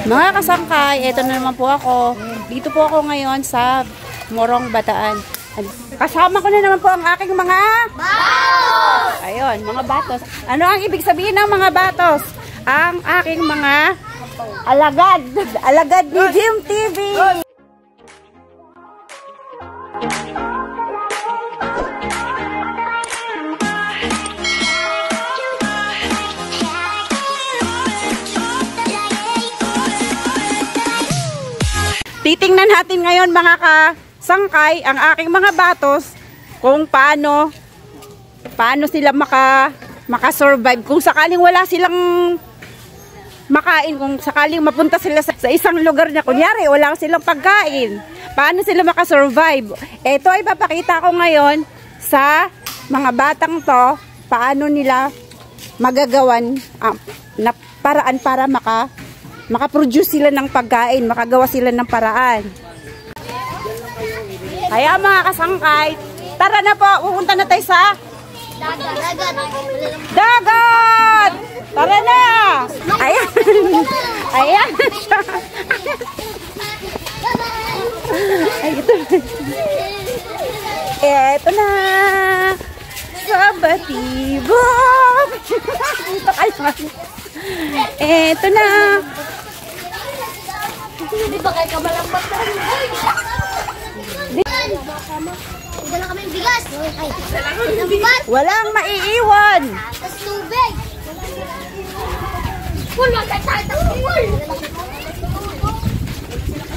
Mga kasangkay, eto na naman po ako. Dito po ako ngayon sa Morong Bataan. Kasama ko na naman po ang aking mga batos! Ayun, mga batos. Ano ang ibig sabihin ng mga batos? Ang aking mga alagad. Alagad ni Jim TV. Titingnan natin ngayon mga kasangkay ang aking mga batos kung paano sila maka-survive kung sakaling wala silang makain, kung sakaling mapunta sila sa isang lugar na kunyari wala silang pagkain, paano sila maka-survive. Ito ay papakita ko ngayon sa mga batang to paano nila magagawan na paraan para makaproduce sila ng pagkain, makagawa sila ng paraan. Kaya mga kasangkay, tara na po, pupunta na tayo sa dagat! Tara na! Ayan! Ayan siya! Ay, ito na! Sa batibong! Ito na! Hindi ba kayo kamalambot na rin? Dala kami ng bigas. Ay, walang maiiwan. tas tubig. Wala ka tayo.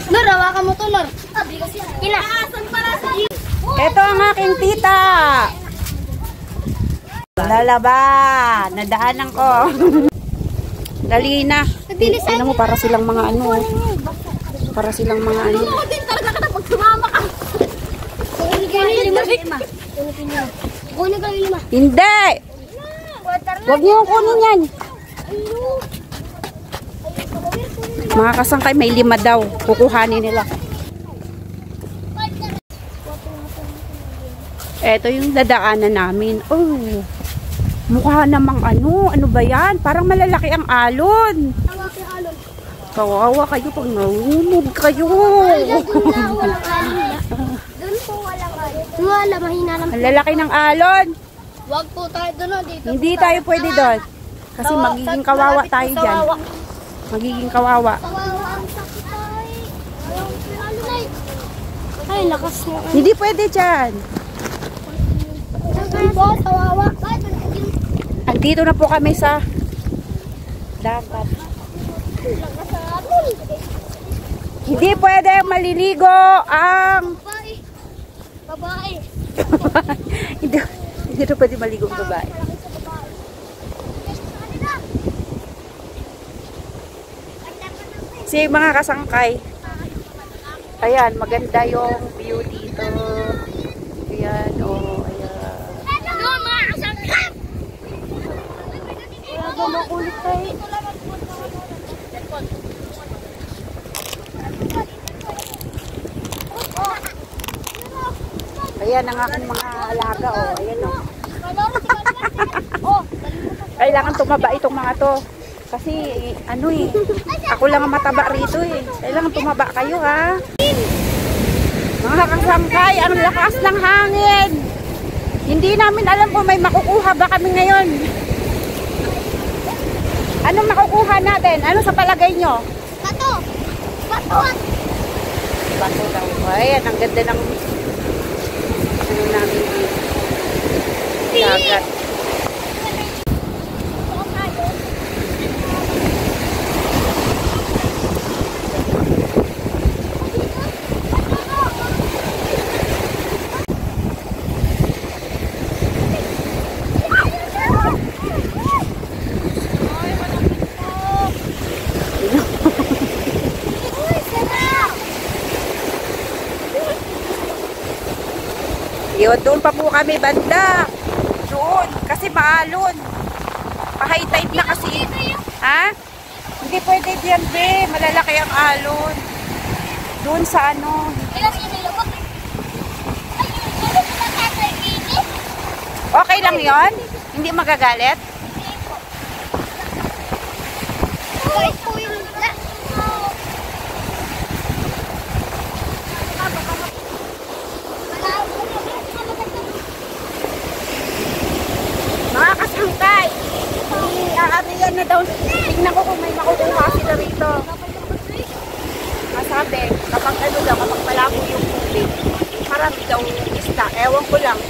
Nor, hawakan mo to, Nor. Bigas yan. Kinaasan para sa iyo. Ito ang aking tita. Lalaba. Nadaanan ko. Dali na. Tingnan mo, para silang mga ano. Para silang mga ano. Ako din talaga ka na pag sumama ka. Kunin kayo yung lima. Kunin kayo yung lima. Hindi! Huwag niyo kunin yan. Mga kasangkay, may 5 daw. Kukuhanin nila. Ito yung dadaanan namin. Oh, mukha namang ano. Ano ba yan? Parang malalaki ang alon. Kawawa kayo pag nahulog kayo. Doon po walang alon. Wala, mahina lang. Ang lalaki ng alon. Huwag po tayo doon. Hindi tayo pwede doon. Kasi magiging kawawa tayo dyan. Magiging kawawa. Kawawa ang sakit ay. Ay, lakas mo. Hindi pwede dyan. Kawawa. Andito na po kami sa dagat. Hindi pwede maliligo ang Babae. hindi na pwede maligo ang babae. Si mga kasangkay, ayan, maganda yung view dito. Ayan, oh, ayan. Ano mga kasangkap? Wala makulit tayo. Ayan ang aking mga alaga, oh. Ayan, oh. Kailangan tumaba itong mga to. Kasi, ano eh, ako lang ang mataba rito eh. Kailangan tumaba kayo, ha. Mga kasangkay, ang lakas ng hangin. Hindi namin alam kung may makukuha ba kami ngayon. Anong makukuha natin? Ano sa palagay nyo? Bato. Bato. Bato daw. Ayan, ang ganda ng ano namin dito. Dagat. Yun, doon pa po kami banda. Doon, kasi maalon. Pa-high tide na kasi. Ha? Hindi pwede diyan, be. Malalaki ang alon. Doon sa ano. Okay lang yon? Hindi magagalit? daw, tignan ko kung may makukuha sila rito. Masabi, kapag ano daw, kapag malabo yung tubig, marami daw isda. Ewan ko lang.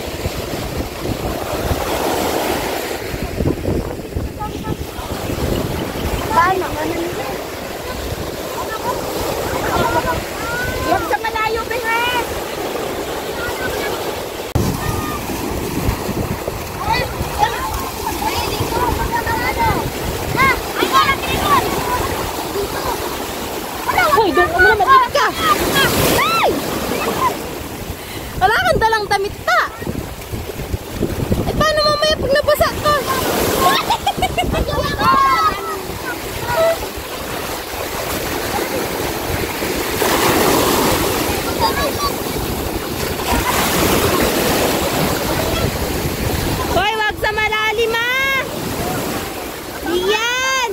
Paano? Huwag sa malayo, Behet! Hoy, doon ka muna, mabit ka. Ay! Wala kang dalang damit ta. Eh, paano mamaya pag nabasa ka? Hoy, wag sa malalim ah! Iyan!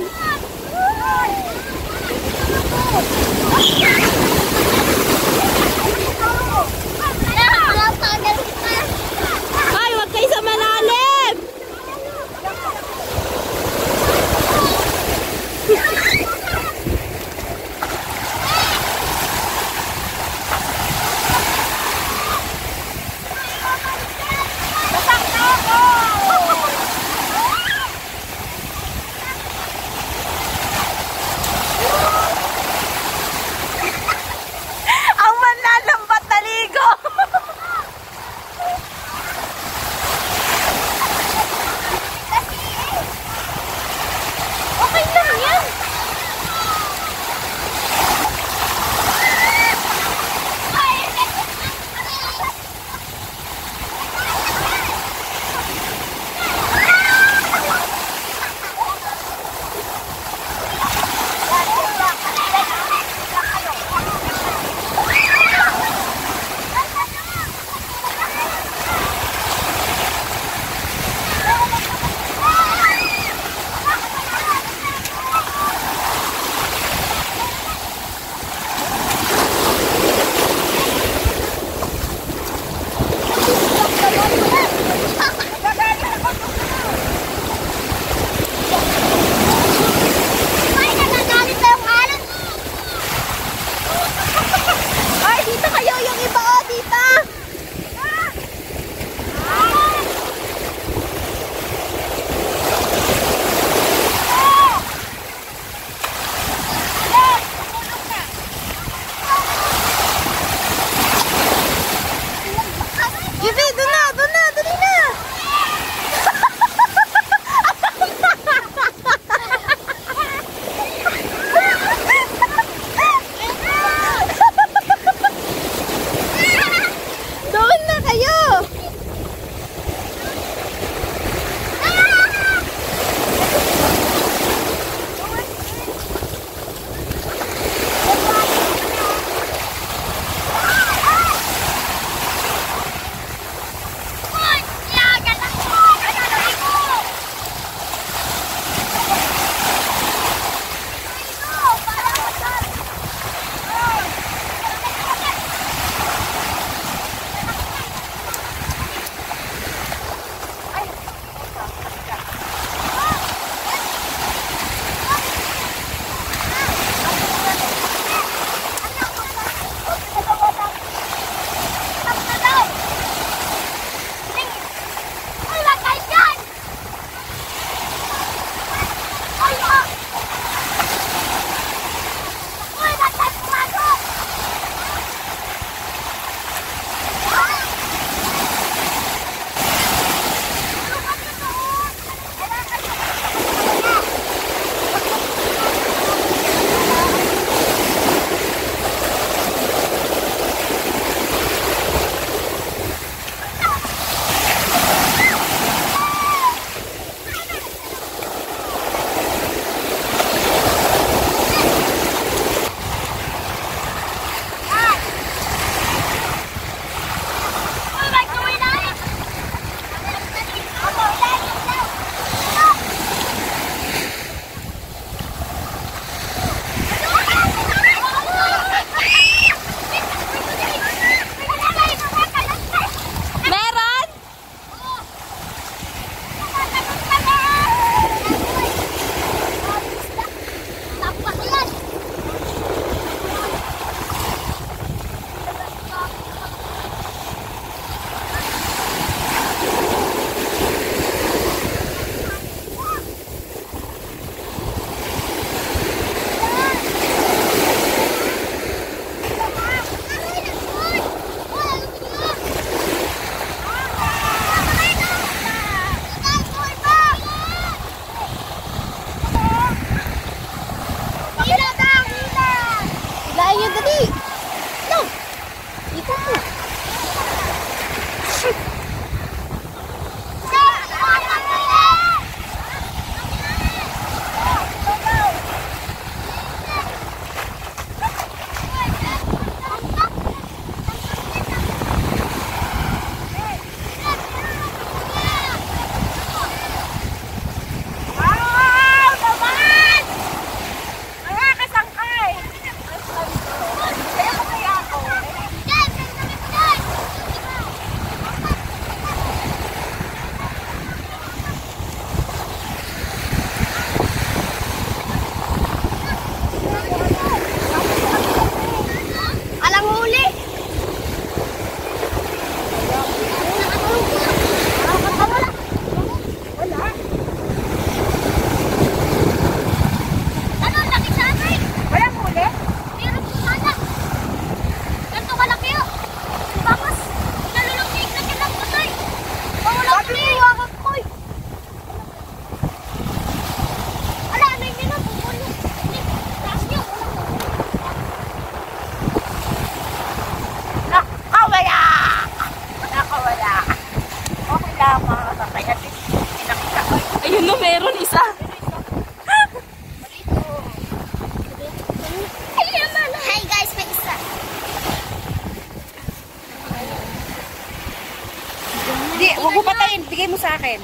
bigay mo sa akin.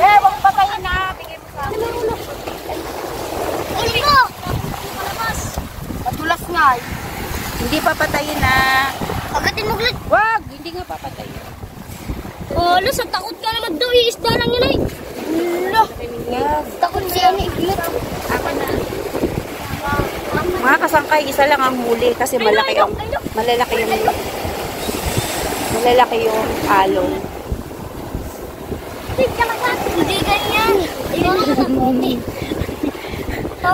Eh, wag patayin na. Bigay mo sa akin. Uli mo! Madulas nga eh. Hindi papatayin na. Pagkatin mo ulit. Wag, hindi nga papatayin. Oh, alas, takot ka naman daw. Iisda lang yun ay. Lo. Takot siya na iglit. Ako na. Mga kasangkay, isa lang ang huli kasi malalaki yung alon. Hindi ganyan.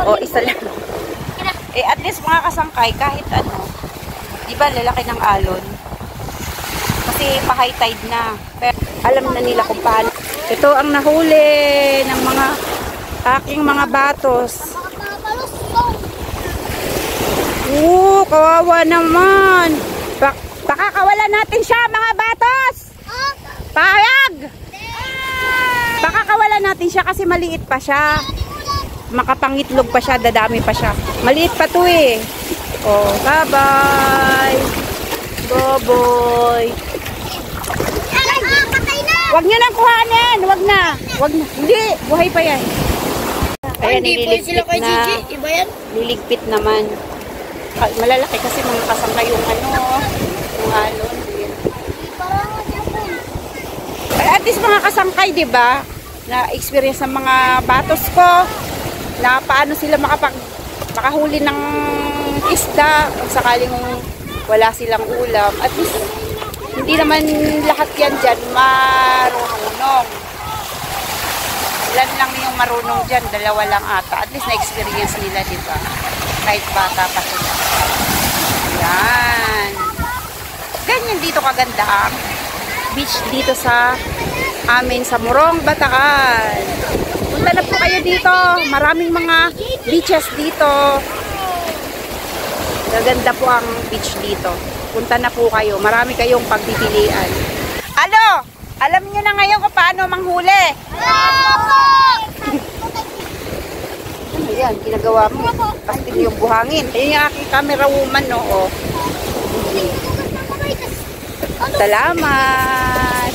O, isa lang. Eh, at least mga kasangkay, kahit ano, di ba lalaki ng alon? Kasi pa-high tide na. Pero alam na nila kung paano. Ito ang nahuli ng mga aking mga batos. Kawawa naman. Pakakawala natin siya, mga batos. Payag! Pakakawala natin siya kasi maliit pa siya. Makapangitlog pa siya, dadami pa siya. Maliit pa to eh. Oh, bye-bye. Boboy. Wag niyo nang kuhanin. Wag na. Wag na. Hindi, buhay pa yan. Ayan, nililigpit na. Iba yan? Liligpit naman. Malalaki kasi mga kasangkay yung yung alon. Ay, at least mga kasangkay, di ba? Na experience ng mga batos ko na paano sila makahuli ng isda kung sakaling wala silang ulam. At least hindi naman lahat yan dyan marunong. Ilan lang yung marunong dyan, dalawa lang ata. At least na-experience nila, di ba? Kahit bata pa sila. Yan. Ganyan dito kaganda ang beach dito sa amin sa Morong, Bataan. Punta na po kayo dito. Maraming mga beaches dito. Gaganda po ang beach dito. Punta na po kayo. Marami kayong pagpipilian. Ano? Alam niyo na ngayon kung paano manghuli. Ayan, ginagawa mo. Pastil yung buhangin. Ayan yung aking camera woman, no? Oh. Salamat.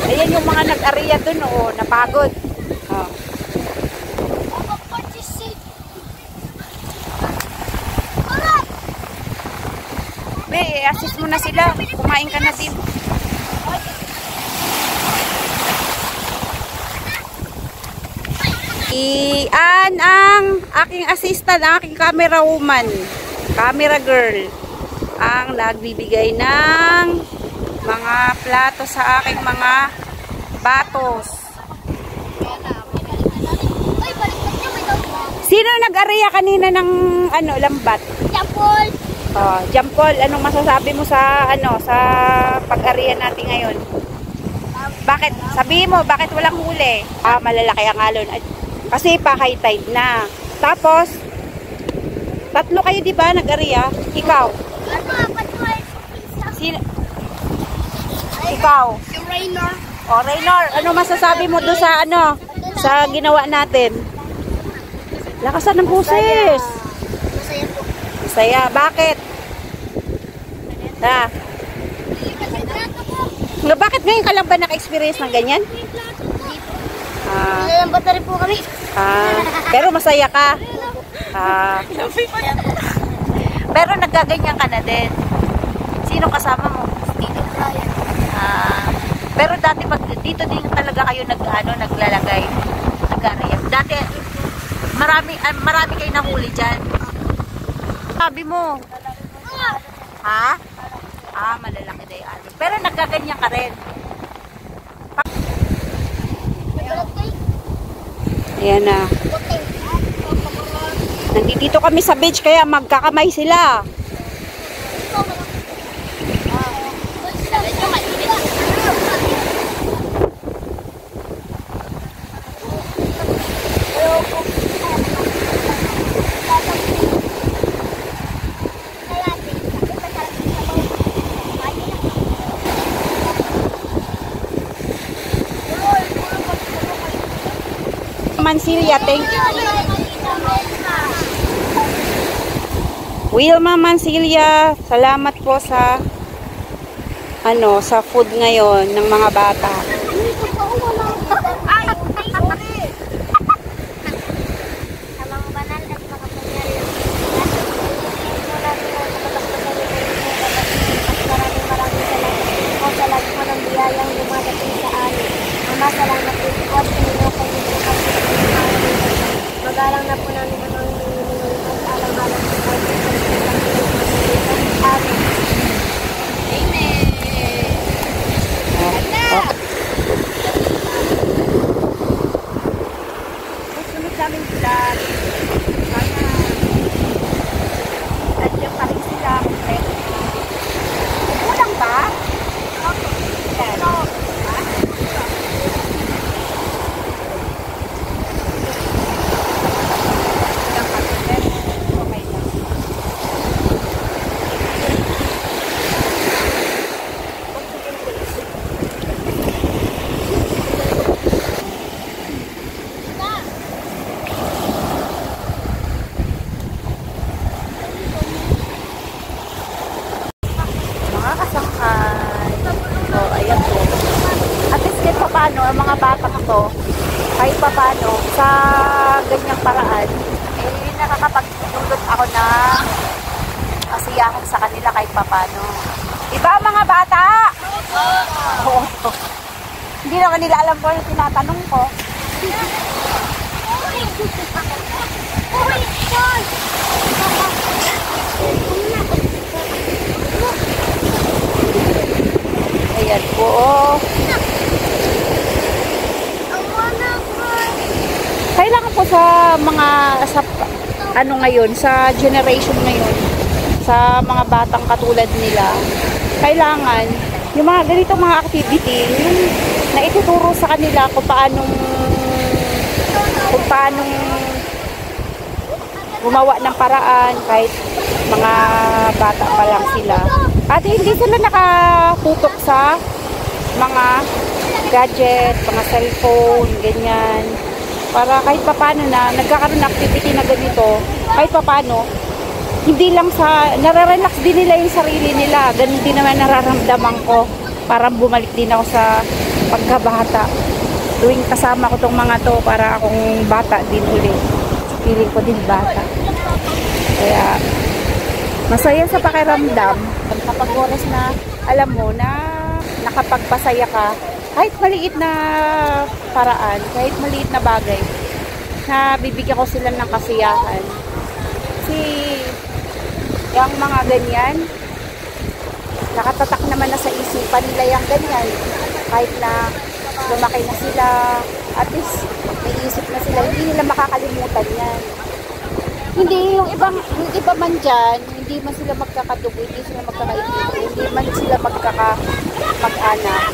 Ayan yung mga nag-area dun, oh. Napagod. Oh. Be, assist mo na sila. Kumain ka na din. Iyan ang aking assistant, aking camera woman, camera girl, ang nagbibigay ng mga plato sa aking mga batos. Sino nag-area kanina ng lambat? Jampol. Oh, Jampol, anong masasabi mo sa sa pag-area natin ngayon? Bakit? Sabihin mo, bakit walang huli? Malalaki ang alon. Kasi pa high tide na. Tapos, tatlo kayo, di ba, nag-area? Ikaw? Sino? Ikaw? Si Raynor. O, Raynor, ano masasabi mo doon sa sa ginawa natin? Lakasan ng buses. Masaya po. Masaya. Bakit? Bakit ngayon ka lang ba naka-experience ng ganyan? Nilalambot na rin po kami. Pero masaya ka. Pero naggaganyan ka na din. Sino kasama mo? Pero dati dito din talaga kayo naglalagay. Nag-area. Dati marami kayo nahuli dyan. Sabi mo. Ha? Malalaki na yung alon. Pero naggaganyan ka rin. Ayan na. Nandito kami sa beach kaya magkakamay sila. Mansilla, thank you. Wilma Mansilla, salamat po sa ano, sa food ngayon ng mga bata. Salamat po po at pinino kayo po kasi magalang na po namin ang minunod at alang-alang po po Amen. Amen. Susunod namin vlog. Sana nandiyan pa rin sila. Kulang ba? Paano ang mga bata to, kahit paano sa ganyang paraan, eh nakakapagdulot ako ng kasiyahan sa kanila kahit paano. Diba mga bata? Oo. Hindi naman nila alam ko yung tinatanong ko. Ayan po. Kailangan po sa mga ano ngayon, sa generation ngayon, sa mga batang katulad nila, kailangan yung mga ganitong mga activity, yung naituturo sa kanila kung paanong gumawa ng paraan kahit mga bata pa lang sila. At hindi sila nakatutok sa mga gadget, mga cellphone, ganyan. Para kahit papano na nagkakaroon ng activity na ganito, kahit papano, hindi lang sa, nare-relax din nila yung sarili nila. Ganun din naman nararamdaman ko. Parang bumalik din ako sa pagkabata. Tuwing kasama ko tong mga to, para akong bata din ulit. Feeling ko din bata. Kaya, masaya sa pakiramdam. Kapag oras na, alam mo na nakapagpasaya ka, kahit maliit na paraan, kahit maliit na bagay, na bibigyan ko sila ng kasiyahan. Kasi, yung mga ganyan, nakatatak naman na sa isipan nila yung ganyan. Kahit na lumaki na sila, at least, may isip na sila, hindi nila makakalimutan yan. Hindi, yung iba man dyan, hindi man sila magkakadugo, hindi sila magkakaibigan, hindi man sila mag-anak.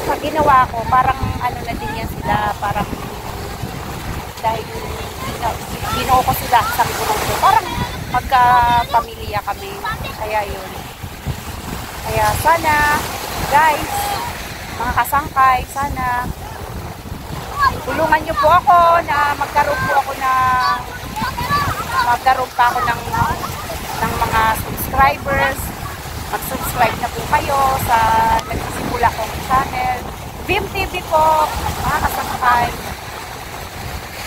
Sa ginawa ko, parang ano na din yan sila, parang dahil ginawa ko sila sa gulong ko, parang magkapamilya kami. Kaya yun. Kaya sana, guys, mga kasangkay, sana tulungan nyo po ako na magkaroon pa ako ng mga subscribers. Mag-subscribe na po kayo sa nagsisimula kong channel. Vim TV po, mga kasangkay.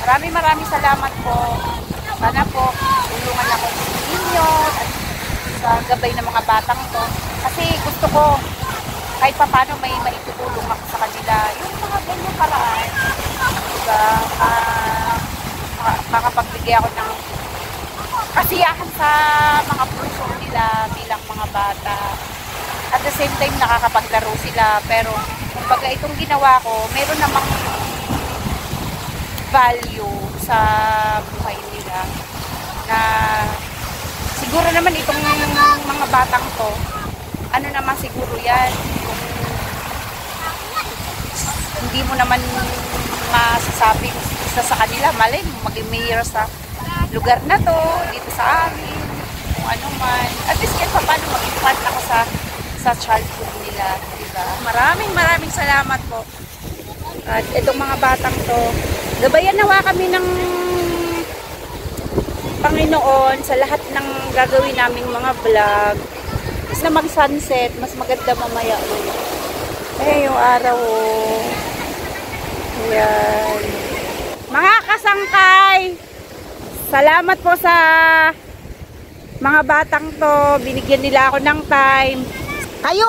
Maraming salamat po. Sana po, tulungan ako ninyo at sa gabay ng mga batang to. Kasi gusto ko, kahit pa paano may maitutulong ako sa kanila. Yung mga ganyan paraan. Diba? Makapagbigay ako ng kasiyahan sa mga puso nila bilang mga bata. At the same time, nakakapaglaro sila. Pero, kumbaga itong ginawa ko, meron namang value sa buhay nila. Na siguro naman itong mga batang to, ano naman siguro yan, yung hindi mo naman masasabing isa sa kanila, malay mo, maging mayor sa lugar na to, dito sa amin, kung ano man. At least kahit pa paano maging part ako sa childhood nila, diba? Maraming salamat po. At itong mga batang to, gabayan nawa kami ng Panginoon sa lahat ng gagawin naming mga vlog. na mag-sunset, mas maganda mamaya. Ayan yung araw, oh. Ayan. Mga kasangkay, salamat po sa mga batang to. Binigyan nila ako ng time. Kayo